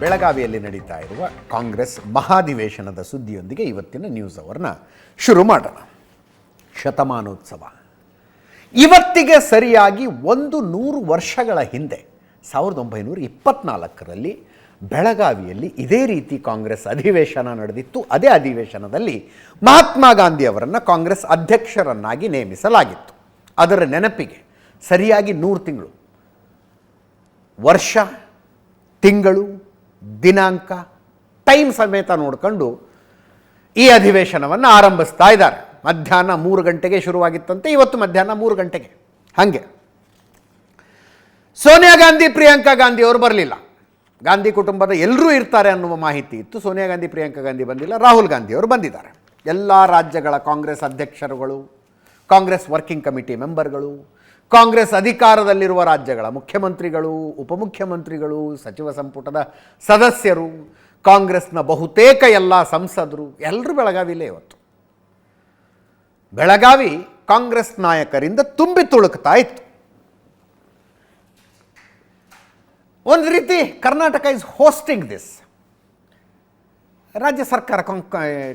ಬೆಳಗಾವಿಯಲ್ಲಿ ನಡೀತಾ ಇರುವ ಕಾಂಗ್ರೆಸ್ ಮಹಾಧಿವೇಶನದ ಸುದ್ದಿಯೊಂದಿಗೆ ಇವತ್ತಿನ ನ್ಯೂಸ್ ಅವರ್ನ ಶುರು ಮಾಡೋಣ. ಶತಮಾನೋತ್ಸವ ಇವತ್ತಿಗೆ ಸರಿಯಾಗಿ 100 ವರ್ಷಗಳ ಹಿಂದೆ 1924ರಲ್ಲಿ ಬೆಳಗಾವಿಯಲ್ಲಿ ಇದೇ ರೀತಿ ಕಾಂಗ್ರೆಸ್ ಅಧಿವೇಶನ ನಡೆದಿತ್ತು. ಅದೇ ಅಧಿವೇಶನದಲ್ಲಿ ಮಹಾತ್ಮ ಗಾಂಧಿ ಅವರನ್ನು ಕಾಂಗ್ರೆಸ್ ಅಧ್ಯಕ್ಷರನ್ನಾಗಿ ನೇಮಿಸಲಾಗಿತ್ತು. ಅದರ ನೆನಪಿಗೆ ಸರಿಯಾಗಿ 100 ತಿಂಗಳು, ವರ್ಷ, ತಿಂಗಳು, ದಿನಾಂಕ, ಟೈಮ್ ಸಮೇತ ನೋಡಿಕೊಂಡು ಈ ಅಧಿವೇಶನವನ್ನು ಆರಂಭಿಸ್ತಾ ಇದ್ದಾರೆ. ಮಧ್ಯಾಹ್ನ 3 ಗಂಟೆಗೆ ಶುರುವಾಗಿತ್ತಂತೆ, ಇವತ್ತು ಮಧ್ಯಾಹ್ನ 3 ಗಂಟೆಗೆ. ಹಾಗೆ ಸೋನಿಯಾ ಗಾಂಧಿ, ಪ್ರಿಯಾಂಕಾ ಗಾಂಧಿ ಅವರು ಬರಲಿಲ್ಲ. ಗಾಂಧಿ ಕುಟುಂಬದ ಎಲ್ಲರೂ ಇರ್ತಾರೆ ಅನ್ನುವ ಮಾಹಿತಿ ಇತ್ತು. ಸೋನಿಯಾ ಗಾಂಧಿ, ಪ್ರಿಯಾಂಕಾ ಗಾಂಧಿ ಬಂದಿಲ್ಲ. ರಾಹುಲ್ ಗಾಂಧಿ ಅವರು ಬಂದಿದ್ದಾರೆ. ಎಲ್ಲ ರಾಜ್ಯಗಳ ಕಾಂಗ್ರೆಸ್ ಅಧ್ಯಕ್ಷರುಗಳು, ಕಾಂಗ್ರೆಸ್ ವರ್ಕಿಂಗ್ ಕಮಿಟಿ ಮೆಂಬರ್ಗಳು, ಕಾಂಗ್ರೆಸ್ ಅಧಿಕಾರದಲ್ಲಿರುವ ರಾಜ್ಯಗಳ ಮುಖ್ಯಮಂತ್ರಿಗಳು, ಉಪಮುಖ್ಯಮಂತ್ರಿಗಳು, ಸಚಿವ ಸಂಪುಟದ ಸದಸ್ಯರು, ಕಾಂಗ್ರೆಸ್ನ ಬಹುತೇಕ ಎಲ್ಲ ಸಂಸದರು ಎಲ್ಲರೂ ಬೆಳಗಾವಿಲೇ. ಇವತ್ತು ಬೆಳಗಾವಿ ಕಾಂಗ್ರೆಸ್ ನಾಯಕರಿಂದ ತುಂಬಿ ತುಳುಕ್ತಾ ಇತ್ತು. ಒಂದು ರೀತಿ ಕರ್ನಾಟಕ ಇಸ್ ಹೋಸ್ಟಿಂಗ್ ದಿಸ್. ರಾಜ್ಯ ಸರ್ಕಾರ,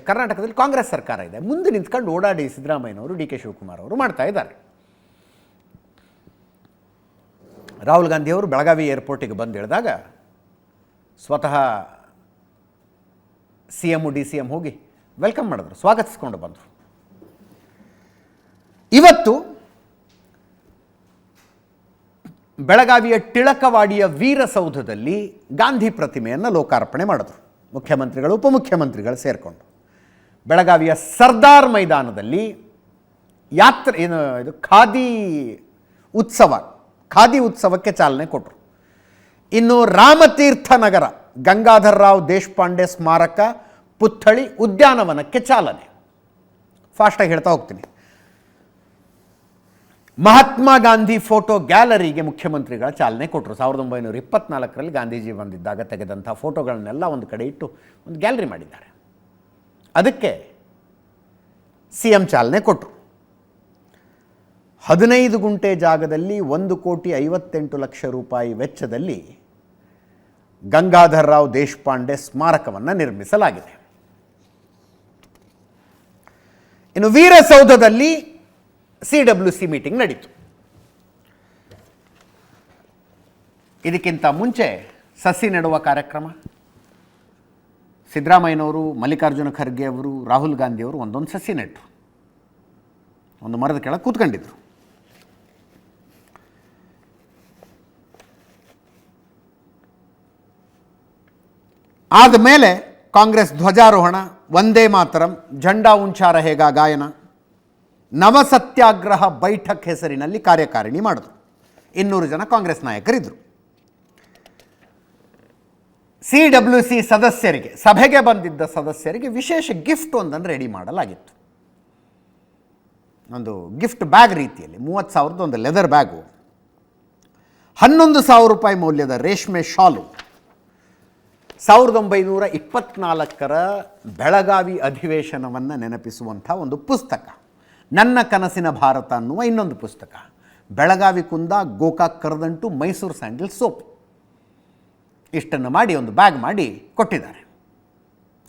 ಕರ್ನಾಟಕದಲ್ಲಿ ಕಾಂಗ್ರೆಸ್ ಸರ್ಕಾರ ಇದೆ. ಮುಂದೆ ನಿಂತ್ಕೊಂಡು ಓಡಾಡಿ ಸಿದ್ದರಾಮಯ್ಯನವರು, ಡಿ ಕೆ ಶಿವಕುಮಾರ್ ಅವರು ಮಾಡ್ತಾ ಇದ್ದಾರೆ. ರಾಹುಲ್ ಗಾಂಧಿ ಅವರು ಬೆಳಗಾವಿ ಏರ್ಪೋರ್ಟಿಗೆ ಬಂದು ಇಳಿದಾಗ ಸ್ವತಃ CM, DCM ಹೋಗಿ ವೆಲ್ಕಮ್ ಮಾಡಿದ್ರು, ಸ್ವಾಗತಿಸ್ಕೊಂಡು ಬಂದರು. ಇವತ್ತು ಬೆಳಗಾವಿಯ ಟಿಳಕವಾಡಿಯ ವೀರಸೌಧದಲ್ಲಿ ಗಾಂಧಿ ಪ್ರತಿಮೆಯನ್ನು ಲೋಕಾರ್ಪಣೆ ಮಾಡಿದ್ರು ಮುಖ್ಯಮಂತ್ರಿಗಳು, ಉಪಮುಖ್ಯಮಂತ್ರಿಗಳು ಸೇರಿಕೊಂಡು. ಬೆಳಗಾವಿಯ ಸರ್ದಾರ್ ಮೈದಾನದಲ್ಲಿ ಇದು ಖಾದಿ ಉತ್ಸವಕ್ಕೆ ಚಾಲನೆ ಕೊಟ್ಟರು. ಇನ್ನು ರಾಮತೀರ್ಥ ನಗರ ಗಂಗಾಧರ ರಾವ್ ದೇಶಪಾಂಡೆ ಸ್ಮಾರಕ ಪುತ್ಥಳಿ ಉದ್ಯಾನವನಕ್ಕೆ ಚಾಲನೆ. ಫಾಸ್ಟಾಗಿ ಹೇಳ್ತಾ ಹೋಗ್ತೀನಿ. ಮಹಾತ್ಮ ಗಾಂಧಿ ಫೋಟೋ ಗ್ಯಾಲರಿಗೆ ಮುಖ್ಯಮಂತ್ರಿಗಳ ಚಾಲನೆ ಕೊಟ್ಟರು. 1924ರಲ್ಲಿ ಗಾಂಧೀಜಿ ಬಂದಿದ್ದಾಗ ತೆಗೆದಂಥ ಫೋಟೋಗಳನ್ನೆಲ್ಲ ಒಂದು ಕಡೆ ಇಟ್ಟು ಒಂದು ಗ್ಯಾಲರಿ ಮಾಡಿದ್ದಾರೆ. ಅದಕ್ಕೆ CM ಚಾಲನೆ ಕೊಟ್ಟರು. 15 ಗುಂಟೆ ಜಾಗದಲ್ಲಿ 1,58,00,000 ರೂಪಾಯಿ ವೆಚ್ಚದಲ್ಲಿ ಗಂಗಾಧರ ರಾವ್ ದೇಶಪಾಂಡೆ ಸ್ಮಾರಕವನ್ನು ನಿರ್ಮಿಸಲಾಗಿದೆ. ಇನ್ನು ವೀರಸೌಧದಲ್ಲಿ CWC ಮೀಟಿಂಗ್ ನಡೀತು. ಇದಕ್ಕಿಂತ ಮುಂಚೆ ಸಸಿ ನೆಡುವ ಕಾರ್ಯಕ್ರಮ. ಸಿದ್ದರಾಮಯ್ಯನವರು, ಮಲ್ಲಿಕಾರ್ಜುನ ಖರ್ಗೆ ಅವರು, ರಾಹುಲ್ ಗಾಂಧಿ ಅವರು ಒಂದೊಂದು ಸಸಿ ನೆಟ್ಟರು. ಒಂದು ಮರದ ಕೆಳಗೆ ಕೂತ್ಕೊಂಡಿದ್ರು. ಆದಮೇಲೆ ಕಾಂಗ್ರೆಸ್ ಧ್ವಜಾರೋಹಣ, ವಂದೇ ಮಾತರಂ, ಝಂಡಾ ಉಂಚಾ ರಹೇಗಾ ಗಾಯನ, ನವಸತ್ಯಾಗ್ರಹ ಬೈಠಕ್ ಹೆಸರಿನಲ್ಲಿ ಕಾರ್ಯಕಾರಿಣಿ ಮಾಡಿದ್ರು. 200 ಜನ ಕಾಂಗ್ರೆಸ್ ನಾಯಕರಿದ್ದರು. CWC ಸದಸ್ಯರಿಗೆ, ಸಭೆಗೆ ಬಂದಿದ್ದ ಸದಸ್ಯರಿಗೆ ವಿಶೇಷ ಗಿಫ್ಟ್ ಒಂದನ್ನು ರೆಡಿ ಮಾಡಲಾಗಿತ್ತು. ಒಂದು ಗಿಫ್ಟ್ ಬ್ಯಾಗ್ ರೀತಿಯಲ್ಲಿ 30,000 ಒಂದು ಲೆದರ್ ಬ್ಯಾಗು, 11,000 ರೂಪಾಯಿ ಮೌಲ್ಯದ ರೇಷ್ಮೆ ಶಾಲು, 1924ರ ಬೆಳಗಾವಿ ಅಧಿವೇಶನವನ್ನು ನೆನಪಿಸುವಂಥ ಒಂದು ಪುಸ್ತಕ, ನನ್ನ ಕನಸಿನ ಭಾರತ ಅನ್ನುವ ಇನ್ನೊಂದು ಪುಸ್ತಕ, ಬೆಳಗಾವಿ ಕುಂದ, ಗೋಕಾಕ್ ಕರದಂಟು, ಮೈಸೂರು ಸ್ಯಾಂಡಲ್ ಸೋಪ್, ಇಷ್ಟನ್ನು ಮಾಡಿ ಒಂದು ಬ್ಯಾಗ್ ಮಾಡಿ ಕೊಟ್ಟಿದ್ದಾರೆ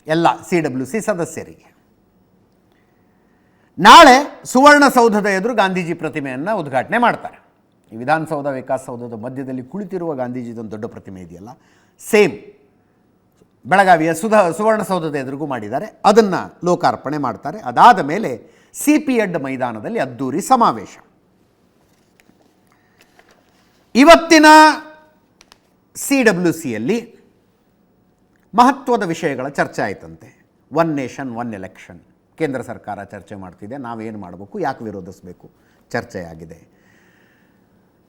ಎಲ್ಲ CWC ಸದಸ್ಯರಿಗೆ. ನಾಳೆ ಸುವರ್ಣಸೌಧದ ಎದುರು ಗಾಂಧೀಜಿ ಪ್ರತಿಮೆಯನ್ನು ಉದ್ಘಾಟನೆ ಮಾಡ್ತಾರೆ. ಈ ವಿಧಾನಸೌಧ, ವಿಕಾಸಸೌಧದ ಮಧ್ಯದಲ್ಲಿ ಕುಳಿತಿರುವ ಗಾಂಧೀಜಿದೊಂದು ದೊಡ್ಡ ಪ್ರತಿಮೆ ಇದೆಯಲ್ಲ, ಸೇಮ್ ಬೆಳಗಾವಿಯ ಸುವರ್ಣಸೌಧದ ಎದುರಿಗೂ ಮಾಡಿದ್ದಾರೆ. ಅದನ್ನು ಲೋಕಾರ್ಪಣೆ ಮಾಡ್ತಾರೆ. ಅದಾದ ಮೇಲೆ CP ಮೈದಾನದಲ್ಲಿ ಅದ್ದೂರಿ ಸಮಾವೇಶ. ಇವತ್ತಿನ CWCಯಲ್ಲಿ ಮಹತ್ವದ ವಿಷಯಗಳ ಚರ್ಚೆ ಆಯಿತಂತೆ. 1 ನೇಷನ್ 1 ಎಲೆಕ್ಷನ್ ಕೇಂದ್ರ ಸರ್ಕಾರ ಚರ್ಚೆ ಮಾಡ್ತಿದೆ. ನಾವೇನು ಮಾಡಬೇಕು, ಯಾಕೆ ವಿರೋಧಿಸಬೇಕು, ಚರ್ಚೆಯಾಗಿದೆ.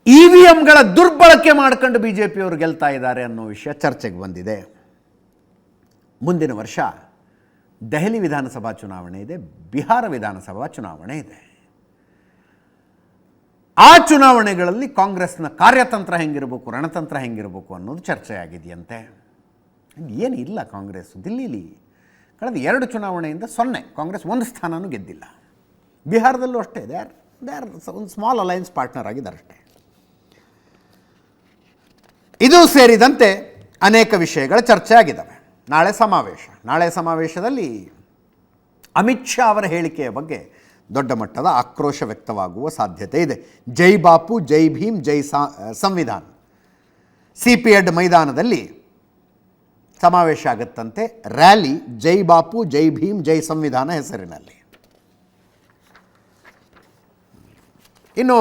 EVMಗಳ ದುರ್ಬಳಕೆ ಮಾಡ್ಕೊಂಡು BJPಯವರು ಗೆಲ್ತಾ ಇದ್ದಾರೆ ಅನ್ನೋ ವಿಷಯ ಚರ್ಚೆಗೆ ಬಂದಿದೆ. ಮುಂದಿನ ವರ್ಷ ದೆಹಲಿ ವಿಧಾನಸಭಾ ಚುನಾವಣೆ ಇದೆ, ಬಿಹಾರ ವಿಧಾನಸಭಾ ಚುನಾವಣೆ ಇದೆ. ಆ ಚುನಾವಣೆಗಳಲ್ಲಿ ಕಾಂಗ್ರೆಸ್ನ ಕಾರ್ಯತಂತ್ರ ಹೆಂಗಿರಬೇಕು, ರಣತಂತ್ರ ಹೆಂಗಿರಬೇಕು ಅನ್ನೋದು ಚರ್ಚೆಯಾಗಿದೆಯಂತೆ. ಏನಿಲ್ಲ, ಕಾಂಗ್ರೆಸ್ ದಿಲ್ಲಿಲಿ ಕಳೆದ 2 ಚುನಾವಣೆಯಿಂದ 0, ಕಾಂಗ್ರೆಸ್ 1 ಸ್ಥಾನನೂ ಗೆದ್ದಿಲ್ಲ. ಬಿಹಾರದಲ್ಲೂ ಅಷ್ಟೇ, ದೇ ಆರ್ ಒಂದು ಸ್ಮಾಲ್ ಅಲಯನ್ಸ್ ಪಾರ್ಟ್ನರ್ ಆಗಿದ್ದಾರೆ ಅಷ್ಟೇ. ಇದು ಸೇರಿದಂತೆ ಅನೇಕ ವಿಷಯಗಳ ಚರ್ಚೆ ಆಗಿದ್ದಾವೆ. ನಾಳೆ ಸಮಾವೇಶದಲ್ಲಿ ಅಮಿತ್ ಶಾ ಅವರ ಹೇಳಿಕೆಯ ಬಗ್ಗೆ ದೊಡ್ಡ ಮಟ್ಟದ ಆಕ್ರೋಶ ವ್ಯಕ್ತವಾಗುವ ಸಾಧ್ಯತೆ ಇದೆ. ಜೈ ಬಾಪು, ಜೈ ಭೀಮ್, ಜೈ ಸಂವಿಧಾನ. CP ಹೆಡ್ ಮೈದಾನದಲ್ಲಿ ಸಮಾವೇಶ ಆಗುತ್ತಂತೆ. ರ್ಯಾಲಿ ಜೈ ಬಾಪು, ಜೈ ಭೀಮ್, ಜೈ ಸಂವಿಧಾನ ಹೆಸರಿನಲ್ಲಿ. ಇನ್ನು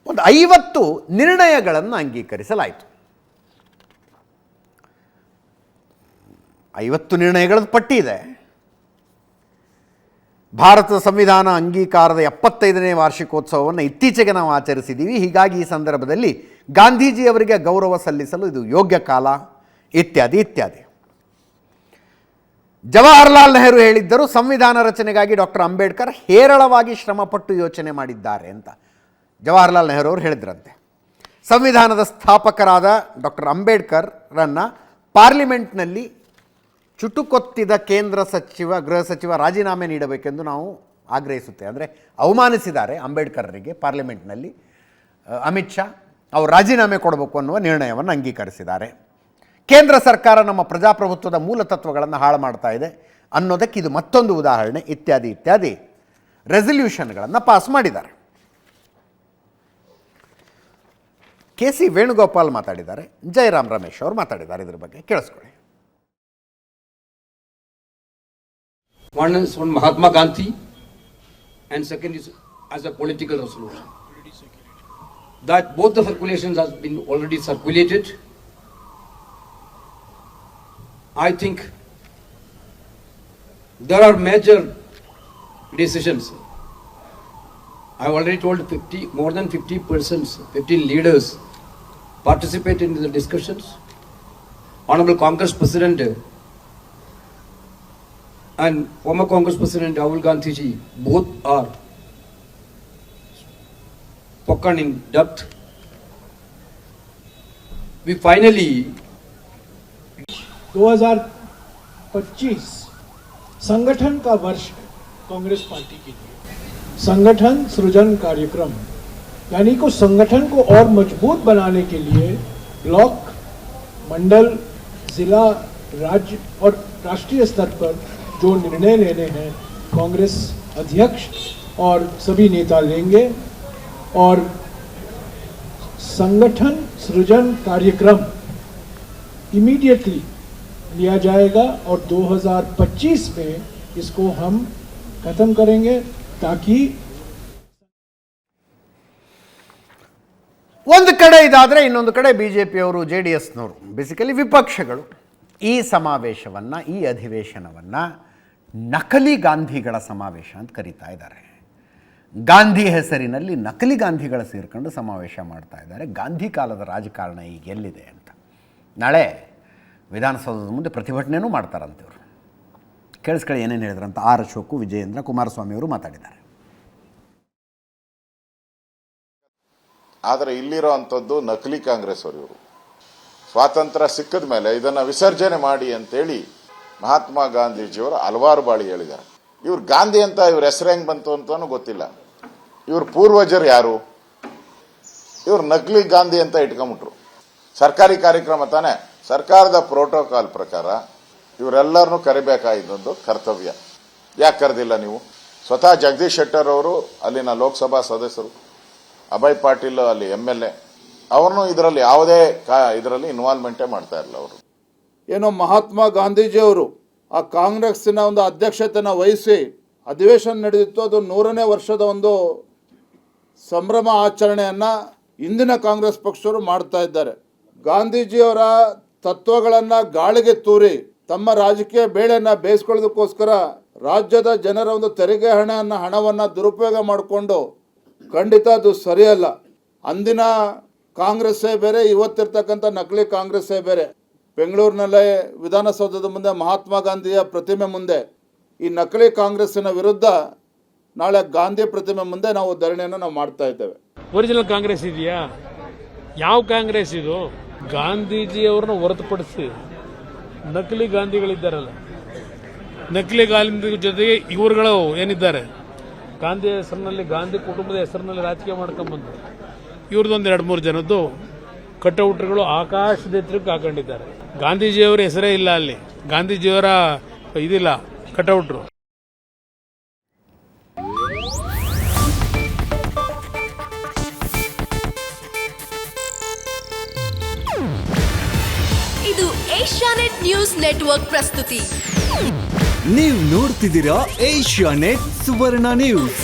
ಒಂದು 50 ನಿರ್ಣಯಗಳನ್ನು ಅಂಗೀಕರಿಸಲಾಯಿತು. 50 ನಿರ್ಣಯಗಳ ಪಟ್ಟಿ ಇದೆ. ಭಾರತದ ಸಂವಿಧಾನ ಅಂಗೀಕಾರದ 75ನೇ ವಾರ್ಷಿಕೋತ್ಸವವನ್ನು ಇತ್ತೀಚೆಗೆ ನಾವು ಆಚರಿಸಿದ್ದೀವಿ. ಹೀಗಾಗಿ ಈ ಸಂದರ್ಭದಲ್ಲಿ ಗಾಂಧೀಜಿಯವರಿಗೆ ಗೌರವ ಸಲ್ಲಿಸಲು ಇದು ಯೋಗ್ಯ ಕಾಲ, ಇತ್ಯಾದಿ ಇತ್ಯಾದಿ. ಜವಾಹರ್ಲಾಲ್ ನೆಹರು ಹೇಳಿದ್ದರು, ಸಂವಿಧಾನ ರಚನೆಗಾಗಿ ಡಾಕ್ಟರ್ ಅಂಬೇಡ್ಕರ್ ಹೇರಳವಾಗಿ ಶ್ರಮಪಟ್ಟು ಯೋಚನೆ ಮಾಡಿದ್ದಾರೆ ಅಂತ ಜವಾಹರ್ಲಾಲ್ ನೆಹರು ಅವರು ಹೇಳಿದ್ರಂತೆ. ಸಂವಿಧಾನದ ಸ್ಥಾಪಕರಾದ ಡಾಕ್ಟರ್ ಅಂಬೇಡ್ಕರ್ರನ್ನು ಪಾರ್ಲಿಮೆಂಟ್ನಲ್ಲಿ ಚುಟುಕೊತ್ತಿದ ಕೇಂದ್ರ ಗೃಹ ಸಚಿವ ರಾಜೀನಾಮೆ ನೀಡಬೇಕೆಂದು ನಾವು ಆಗ್ರಹಿಸುತ್ತೇವೆ. ಅಂದರೆ ಅವಮಾನಿಸಿದ್ದಾರೆ ಅಂಬೇಡ್ಕರ್ರಿಗೆ ಪಾರ್ಲಿಮೆಂಟ್ನಲ್ಲಿ ಅಮಿತ್ ಶಾ. ಅವರು ರಾಜೀನಾಮೆ ಕೊಡಬೇಕು ಅನ್ನುವ ನಿರ್ಣಯವನ್ನು ಅಂಗೀಕರಿಸಿದ್ದಾರೆ. ಕೇಂದ್ರ ಸರ್ಕಾರ ನಮ್ಮ ಪ್ರಜಾಪ್ರಭುತ್ವದ ಮೂಲ ತತ್ವಗಳನ್ನು ಹಾಳು ಮಾಡ್ತಾ ಇದೆ ಅನ್ನೋದಕ್ಕೆ ಇದು ಮತ್ತೊಂದು ಉದಾಹರಣೆ, ಇತ್ಯಾದಿ ಇತ್ಯಾದಿ ರೆಸಲ್ಯೂಷನ್ಗಳನ್ನು ಪಾಸ್ ಮಾಡಿದ್ದಾರೆ. KC ವೇಣುಗೋಪಾಲ್ ಮಾತಾಡಿದ್ದಾರೆ, ಜಯರಾಮ್ ರಮೇಶ್ ಅವರು ಮಾತಾಡಿದ್ದಾರೆ. ಇದ್ರ ಬಗ್ಗೆ ಕೇಳಿಸ್ಕೊಳ್ಳಿ. One is from Mahatma Gandhi and second is as a political resolution. That both the circulations has been already circulated. I think there are major decisions. I have already told more than 50 persons, 15 leaders participate in the discussions. Honorable Congress President and former Congress President Rahul Gandhi ji both are spoken in depth. We finally 2025 संगठन का वर्ष है Congress party के लिए। संगठन सृजन कार्यक्रम यानी को संगठन को और मजबूत बनाने के लिए ब्लॉक, मंडल, जिला, राज्य और राष्ट्रीय स्तर पर जो निर्णय लेने हैं कांग्रेस अध्यक्ष और सभी नेता लेंगे और संगठन सृजन कार्यक्रम इमीडिएटली लिया जाएगा और 2025 में इसको हम खत्म करेंगे ताकि ಒಂದು ಕಡೆ ಇದಾದರೆ ಇನ್ನೊಂದು ಕಡೆ BJPಯವರು, JDSನವರು, ಬೇಸಿಕಲಿ ವಿಪಕ್ಷಗಳು ಈ ಸಮಾವೇಶವನ್ನು, ಈ ಅಧಿವೇಶನವನ್ನು ನಕಲಿ ಗಾಂಧಿಗಳ ಸಮಾವೇಶ ಅಂತ ಕರೀತಾ ಇದ್ದಾರೆ. ಗಾಂಧಿ ಹೆಸರಿನಲ್ಲಿ ನಕಲಿ ಗಾಂಧಿಗಳು ಸೇರ್ಕೊಂಡು ಸಮಾವೇಶ ಮಾಡ್ತಾ ಇದ್ದಾರೆ. ಗಾಂಧಿ ಕಾಲದ ರಾಜಕಾರಣ ಈಗ ಎಲ್ಲಿದೆ ಅಂತ ನಾಳೆ ವಿಧಾನಸೌಧದ ಮುಂದೆ ಪ್ರತಿಭಟನೆಯೂ ಮಾಡ್ತಾರಂತೆ ಇವರು. ಕೇಳಿಸ್ಕೊಳ್ಳಿ ಏನೇನು ಹೇಳಿದ್ರಂತ. ಆರ್ ಅಶೋಕ್, ವಿಜಯೇಂದ್ರ, ಕುಮಾರಸ್ವಾಮಿ ಅವರು ಮಾತಾಡಿದ್ದಾರೆ. ಆದರೆ ಇಲ್ಲಿರೋ ಅಂಥದ್ದು ನಕಲಿ ಕಾಂಗ್ರೆಸ್ ಅವರು. ಇವರು ಸ್ವಾತಂತ್ರ್ಯ ಸಿಕ್ಕಿದ ಮೇಲೆ ಇದನ್ನು ವಿಸರ್ಜನೆ ಮಾಡಿ ಅಂತೇಳಿ ಮಹಾತ್ಮ ಗಾಂಧೀಜಿಯವರು ಹಲವಾರು ಬಾರಿ ಹೇಳಿದ್ದಾರೆ. ಇವ್ರು ಗಾಂಧಿ ಅಂತ ಇವ್ರ ಹೆಸರು ಹೆಂಗೆ ಬಂತು ಅಂತಾನು ಗೊತ್ತಿಲ್ಲ. ಇವ್ರ ಪೂರ್ವಜರು ಯಾರು? ಇವ್ರು ನಕಲಿ ಗಾಂಧಿ ಅಂತ ಇಟ್ಕೊಂಬಿಟ್ರು. ಸರ್ಕಾರಿ ಕಾರ್ಯಕ್ರಮ ತಾನೆ, ಸರ್ಕಾರದ ಪ್ರೋಟೋಕಾಲ್ ಪ್ರಕಾರ ಇವರೆಲ್ಲರನ್ನೂ ಕರಿಬೇಕಾಗಿದ್ದೊಂದು ಕರ್ತವ್ಯ. ಯಾಕೆ ಕರೆದಿಲ್ಲ ನೀವು? ಸ್ವತಃ ಜಗದೀಶ್ ಶೆಟ್ಟರ್ ಅವರು ಅಲ್ಲಿನ ಲೋಕಸಭಾ ಸದಸ್ಯರು, ಅಭಯ್ ಪಾಟೀಲ್ ಅಲ್ಲಿ MLA, ಅವ್ರನ್ನೂ ಇದರಲ್ಲಿ ಯಾವುದೇ ಇದರಲ್ಲಿ ಇನ್ವಾಲ್ವ್ಮೆಂಟೇ ಮಾಡ್ತಾ ಇರಲಿಲ್ಲ ಅವರು. ಏನೋ ಮಹಾತ್ಮ ಗಾಂಧೀಜಿಯವರು ಆ ಕಾಂಗ್ರೆಸ್ಸಿನ ಒಂದು ಅಧ್ಯಕ್ಷತೆಯನ್ನು ವಹಿಸಿ ಅಧಿವೇಶನ ನಡೆದಿತ್ತು. ಅದು 100ನೇ ವರ್ಷದ ಒಂದು ಸಂಭ್ರಮ ಆಚರಣೆಯನ್ನು ಇಂದಿನ ಕಾಂಗ್ರೆಸ್ ಪಕ್ಷವರು ಮಾಡ್ತಾ ಇದ್ದಾರೆ. ಗಾಂಧೀಜಿಯವರ ತತ್ವಗಳನ್ನು ಗಾಳಿಗೆ ತೂರಿ ತಮ್ಮ ರಾಜಕೀಯ ಬೇಳೆಯನ್ನು ಬೇಯಿಸ್ಕೊಳ್ಳೋದಕ್ಕೋಸ್ಕರ ರಾಜ್ಯದ ಜನರ ಒಂದು ತೆರಿಗೆ ಹಣವನ್ನು ದುರುಪಯೋಗ ಮಾಡಿಕೊಂಡು ಖಂಡಿತ ಅದು ಸರಿಯಲ್ಲ. ಅಂದಿನ ಕಾಂಗ್ರೆಸ್ಸೇ ಬೇರೆ, ಇವತ್ತಿರ್ತಕ್ಕಂಥ ನಕಲಿ ಕಾಂಗ್ರೆಸ್ಸೇ ಬೇರೆ. ಬೆಂಗಳೂರಿನಲ್ಲೇ ವಿಧಾನಸೌಧದ ಮುಂದೆ ಮಹಾತ್ಮ ಗಾಂಧಿಯ ಪ್ರತಿಮೆ ಮುಂದೆ ಈ ನಕಲಿ ಕಾಂಗ್ರೆಸ್ಸಿನ ವಿರುದ್ಧ ನಾಳೆ ಗಾಂಧಿ ಪ್ರತಿಮೆ ಮುಂದೆ ನಾವು ಧರಣಿಯನ್ನು ನಾವು ಮಾಡ್ತಾ ಇದ್ದೇವೆ. ಒರಿಜಿನಲ್ ಕಾಂಗ್ರೆಸ್ ಇದೆಯಾ? ಯಾವ ಕಾಂಗ್ರೆಸ್ ಇದು? ಗಾಂಧೀಜಿಯವ್ರನ್ನ ಹೊರತುಪಡಿಸಿ ನಕಲಿ ಗಾಂಧಿಗಳಿದ್ದಾರಲ್ಲ, ನಕಲಿ ಗಾಂಧಿ ಜೊತೆಗೆ ಇವರುಗಳು ಏನಿದ್ದಾರೆ, ಗಾಂಧಿ ಹೆಸರಿನಲ್ಲಿ, ಗಾಂಧಿ ಕುಟುಂಬದ ಹೆಸರಿನಲ್ಲಿ ರಾಜಕೀಯ ಮಾಡ್ಕೊಂಡ್ಬಂದು ಇವ್ರದ್ದೊಂದು 2-3 ಜನದ್ದು ಕಟೌಟ್ಗಳು ಆಕಾಶದ ಎತ್ತರಕ್ಕೆ ಹಾಕೊಂಡಿದ್ದಾರೆ. ಗಾಂಧೀಜಿಯವರ ಹೆಸರೇ ಇಲ್ಲ ಅಲ್ಲಿ, ಗಾಂಧೀಜಿಯವರ ಇದಿಲ್ಲ ಕಟೌಟ್ರು. ಇದು ಏಷ್ಯಾನೆಟ್ ನ್ಯೂಸ್ ನೆಟ್ವರ್ಕ್ ಪ್ರಸ್ತುತಿ. ನೀವು ನೋಡ್ತಿದ್ದೀರಾ ಏಷ್ಯಾನೆಟ್ ಸುವರ್ಣ ನ್ಯೂಸ್.